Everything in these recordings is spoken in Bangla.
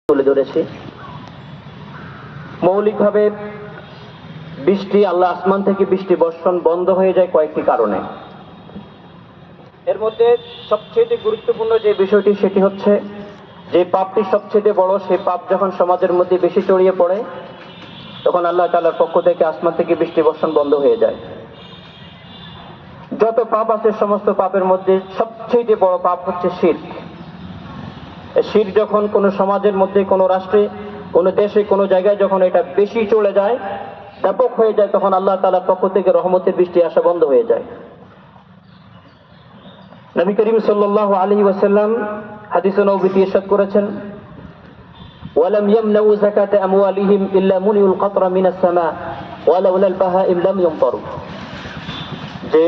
তুলে ধরেছি। মৌলিকভাবে বৃষ্টি, আল্লাহ আসমান থেকে বৃষ্টি বর্ষণ বন্ধ হয়ে যায় কয়েকটি কারণে। এর মধ্যে সবচেয়ে গুরুত্বপূর্ণ যে বিষয়টি সেটি হচ্ছে যে পাপটি সবচেয়ে বড়, সেই পাপ যখন সমাজের মধ্যে বেশি ছড়িয়ে পড়ে তখন আল্লাহ তাআলার পক্ষ থেকে আসমান থেকে বৃষ্টি বর্ষণ বন্ধ হয়ে যায়। যত পাপ আছে সমস্ত পাপের মধ্যে সবচেয়ে বড় পাপ হচ্ছে শিরক। শিরক যখন কোনো সমাজের মধ্যে, কোনো রাষ্ট্রে, কোনো দেশে, কোনো জায়গায় যখন এটা বেশি চলে যায়, ব্যাপক হয়ে যায়, তখন আল্লাহ তাআলার পক্ষ থেকে রহমতের বৃষ্টি আসা বন্ধ হয়ে যায়। নবী করিম সাল্লাল্লাহু আলাইহি ওয়াসাল্লাম হাদিসে নববীতে ইরশাদ করেছেন, ওয়ালাম ইয়ামনাউ যাকাতা আমওয়ালিহিম ইল্লা মুনিউল কাতরা মিনাস সামা ওয়ালাউলাল বাহাইম লাম ইউমতারু। যে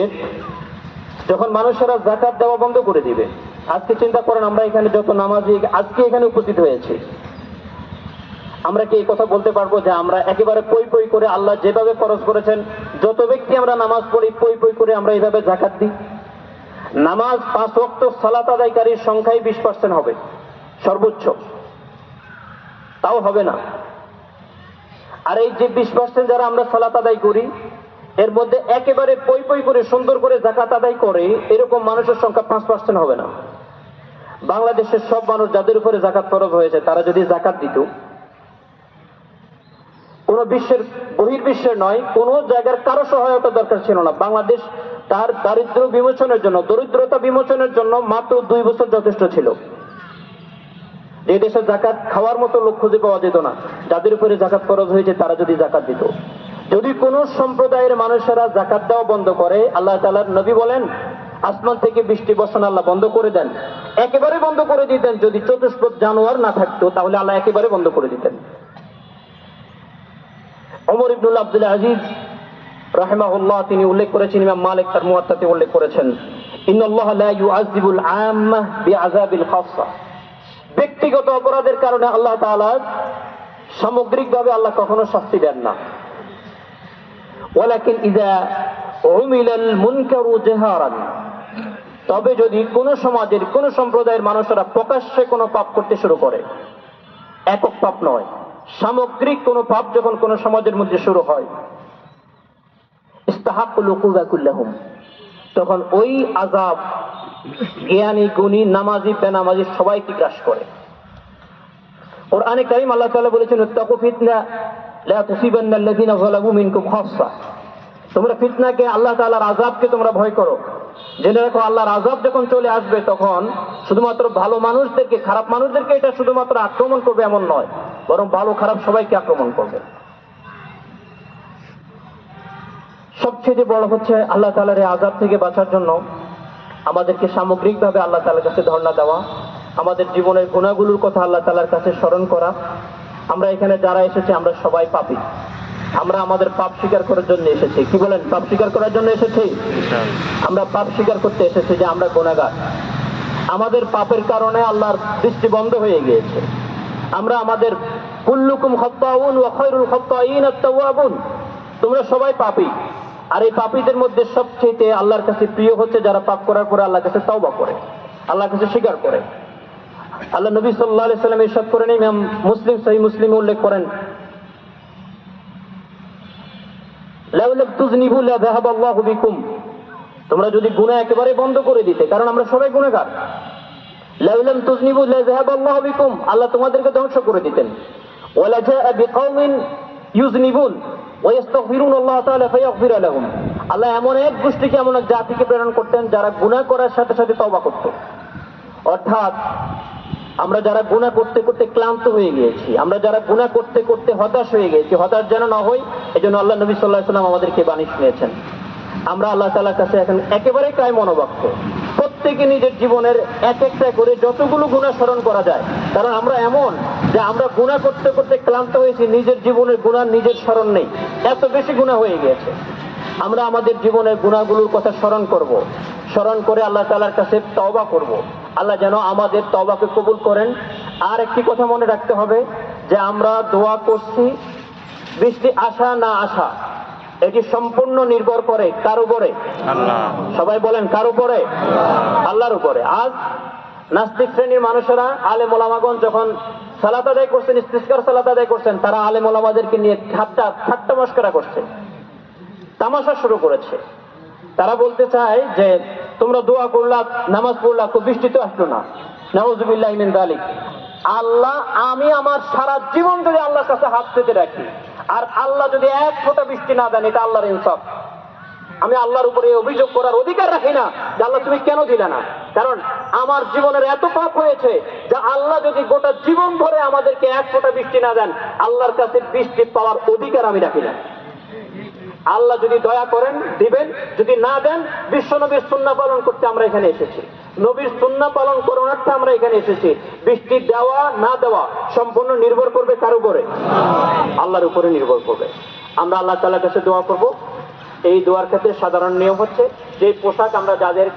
যখন মানুষেরা যাকাত দেওয়া বন্ধ করে দিবে, আজকে চিন্তা করেন আমরা এখানে যত নামাজি আজকে এখানে উপস্থিত হয়েছে, আমরা কি এই কথা বলতে পারবো যে আমরা একেবারে পই পই করে আল্লাহ যেভাবে ফরজ করেছেন, যত ব্যক্তি আমরা নামাজ পড়ি পই পই করে আমরা এইভাবে যাকাত দিই? নামাজ 5 ওয়াক্ত সালাত আদায়কারীর সংখ্যাই 20% হবে সর্বোচ্চ, তাও হবে না। আর এই যে 20% যারা আমরা সালাত আদায় করি, এর মধ্যে একেবারে পই পই করে সুন্দর করে যাকাত আদায় করে এরকম মানুষের সংখ্যা 5% হবে না। বাংলাদেশের সব মানুষ যাদের উপরে যাকাত ফরজ হয়েছে তারা যদি যাকাত দিত, কোন বিশ্বের, বহির্বিশ্বের নয়, কোন জায়গার কারো সহায়তা দরকার ছিল না। বাংলাদেশ তার দারিদ্র বিমোচনের জন্য, দরিদ্রতা বিমোচনের জন্য মাত্র 2 বছর যথেষ্ট ছিল। যে দেশে যাকাত খাওয়ার মতো লোক খুঁজে পাওয়া যেত না, যাদের উপরে যাকাত ফরজ হয়েছে তারা যদি যাকাত দিত। যদি কোন সম্প্রদায়ের মানুষেরা যাকাত দেওয়া বন্ধ করে, আল্লাহ তাআলার নবী বলেন আসমান থেকে বৃষ্টি বর্ষণ আল্লাহ বন্ধ করে দেন, একেবারে বন্ধ করে দিতেন। যদি চতুষ্পদ জানোয়ার না থাকতো তাহলে আল্লাহ একেবারে বন্ধ করে দিতেন। ওমর ইবনুল আব্দুল আজিজ রাহিমাহুল্লাহ তিনি উল্লেখ করেছেন, ইমাম মালিক তার মুয়াত্তাতে উল্লেখ করেছেন, ইন্নাল্লাহ লা ইউআযিবুল আম্মাহ বিআযাবিল খাসসা। ব্যক্তিগত অপরাধের কারণে আল্লাহ তাআলা সামগ্রিকভাবে আল্লাহ কখনো শাস্তি দেন না। ওয়ালাকিন ইযা উমিলাল মুনকারু জাহারান, তবে যদি কোন সমাজের, কোন সম্প্রদায়ের মানুষেরা প্রকাশ্যে কোনো পাপ করতে শুরু করে, একক পাপ নয়, সামগ্রিক কোনো পাপ যখন কোন সমাজের মধ্যে শুরু হয়, ইস্তাহাক্কুল উকুবা কুল্লাহুম, তখন ওই আযাব জ্ঞানী, গুণী, নামাজি, বেনামাজি সবাইকে গ্রাস করে। কুরআনে কারীম আল্লাহ তাআলা বলেছেন, ইত্তাকু ফিতনা লা তুসিবান্নাল্লাযীনা যালামু মিনকুম খাসসা। তোমরা ফিতনাকে, আল্লাহ তাআলার আযাবকে তোমরা ভয় করো। জেনে রাখো আল্লাহর আযাব যখন চলে আসবে তখন শুধুমাত্র ভালো মানুষদেরকে, খারাপ মানুষদেরকে এটা শুধুমাত্র আক্রমণ করবে এমন নয়, বরং ভালো খারাপ সবাইকে আক্রমণ করবে। সবচেয়ে বড় হচ্ছে আল্লাহ তাআলার এই আযাব থেকে বাঁচার জন্য আমাদেরকে সামগ্রিকভাবে আল্লাহ তাআলার কাছে ধর্ণা দেওয়া, আমাদের জীবনের গুনাহগুলোর কথা আল্লাহ তাআলার কাছে স্মরণ করা। আমরা এখানে যারা এসেছি আমরা সবাই পাপী, আমরা আমাদের পাপ স্বীকার করার জন্য এসেছি। কি বলেন? পাপ স্বীকার করার জন্য এসেছি। আমরা পাপ স্বীকার করতে এসেছি যে আমরা গুনাহগার। আমাদের পাপের কারণে আল্লাহর দৃষ্টি বন্ধ হয়ে গিয়েছে। আমরা আমাদের কুল্লুকুম খাত্তাউন ওয়া খায়রুল খাত্তাইন আত-তাওয়াবুন, তোমরা সবাই পাপী। আর এই পাপীদের মধ্যে সবচেয়ে আল্লাহর কাছে প্রিয় হচ্ছে যারা পাপ করার পরে আল্লাহর কাছে তওবা করে, আল্লাহর কাছে স্বীকার করে। আল্লাহ নবী সাল্লাল্লাহু আলাইহি ওয়াসাল্লাম ইরশাদ করেন, ইমাম মুসলিম সহিহ মুসলিমে উল্লেখ করেন, লাউ লাম তুযনিবু লা যাহাবাল্লাহু বিকুম, তোমরা যদি গুনাহ একেবারে বন্ধ করে দিতে, কারণ আমরা সবাই গুনাহগার, লাউ লাম তুযনিবু লা যাহাবাল্লাহু বিকুম, আল্লাহ তোমাদেরকে ধ্বংস করে দিতেন। ওয়ালা জাআ বিকাওমিন ইউযনিবুন ওয়া ইস্তাগফিরুন আল্লাহ তাআলা ফায়াগফির লাহুম, আল্লাহ এমন এক গোষ্ঠীকে, এমন এক জাতিকে প্রেরণ করতেন যারা গুনাহ করার সাথে সাথে তওবা করত। অর্থাৎ আমরা যারা গুনাহ করতে করতে ক্লান্ত হয়ে গিয়েছি, আমরা যারা গুনাহ করতে করতে হতাশ হয়ে গিয়েছি, হতাশ যেন না হই এজন্য আল্লাহ নবী সাল্লাল্লাহু আলাইহি ওয়াসাল্লাম আমাদেরকে বাণী শুনিয়েছেন। আমরা আল্লাহ তাআলার কাছে এখন একেবারে কায় মনোবাক্য, প্রত্যেকে নিজের জীবনের এক একটা করে যতগুলো গুনাহ স্মরণ করা যায়, কারণ আমরা এমন যে আমরা গুনাহ করতে করতে ক্লান্ত হয়েছি, নিজের জীবনের গুনাহ নিজের স্মরণ নেই, এত বেশি গুনাহ হয়ে গিয়েছে। আমরা আমাদের জীবনের গুনাহগুলোর কথা স্মরণ করব, স্মরণ করে আল্লাহ তাআলার কাছে তওবা করব। আল্লাহ যেন আমাদের তওবাকে কবুল করেন। আর একটি কথা মনে রাখতে হবে যে আমরা দোয়া করছি, বৃষ্টি আসা না আসা এটি সম্পূর্ণ নির্ভর করে কার উপরে? আল্লাহ। সবাই বলেন কার উপরে? আল্লাহর উপরে। আজ নাস্তিক শ্রেণীর মানুষেরা আলেম ওলামাগণ যখন সালাত আদায় করছেন, ইস্তিসকার সালাত আদায় করছেন, তারা আলেম ওলামাদেরকে নিয়ে ঠাট্টা মশকরা করছে, তামাশা শুরু করেছে। তারা বলতে চায় যে তোমরা দোয়া করলা, নামাজ পড়লা, তো বৃষ্টি তো আসলো না। নাউযুবিল্লাহি মিন যালিক। আল্লাহ, আমি আমার সারা জীবন যদি আল্লাহর কাছে হাত পেতে রাখি আর আল্লাহ যদি এক ফোঁটা বৃষ্টি না দেন, এটা আল্লাহর ইনসাফ। আমি আল্লাহর উপরে অভিযোগ করার অধিকার রাখি না যে আল্লাহ তুমি কেন দিলে না। কারণ আমার জীবনের এত পাপ হয়েছে যে আল্লাহ যদি গোটা জীবন ধরে আমাদেরকে এক ফোঁটা বৃষ্টি না দেন, আল্লাহর কাছে বৃষ্টি পাওয়ার অধিকার আমি রাখি না। আল্লাহ যদি দয়া করেন দিবেন, যদি না দেন, বিশ্ব নবীর সুন্নাহ পালন করতে আমরা এখানে এসেছি, নবীর সুন্নাহ পালন করণার্থে আমরা এখানে এসেছি। বৃষ্টি দেওয়া না দেওয়া সম্পূর্ণ নির্ভর করবে কার উপরে? আল্লাহর উপরে নির্ভর করবে। আমরা আল্লাহ তাআলার কাছে দোয়া করব। এই দোয়ার ক্ষেত্রে সাধারণ নিয়ম হচ্ছে, যে পোশাক আমরা যাদের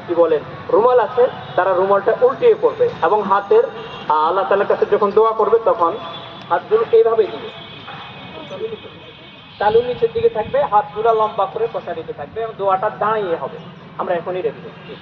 কি বলেন রুমাল আছে, তারা রুমালটা উল্টিয়ে পড়বে এবং হাতের আল্লাহ তাআলার কাছে যখন দোয়া করবে তখন হাতগুলো এইভাবে দিবে, তালু নিচের দিকে থাকবে, হাতগুলো লম্বা করে প্রসারিত থাকবে এবং দোয়াটা দাঁড়িয়ে হবে। আমরা এখনই রেখে দিচ্ছি।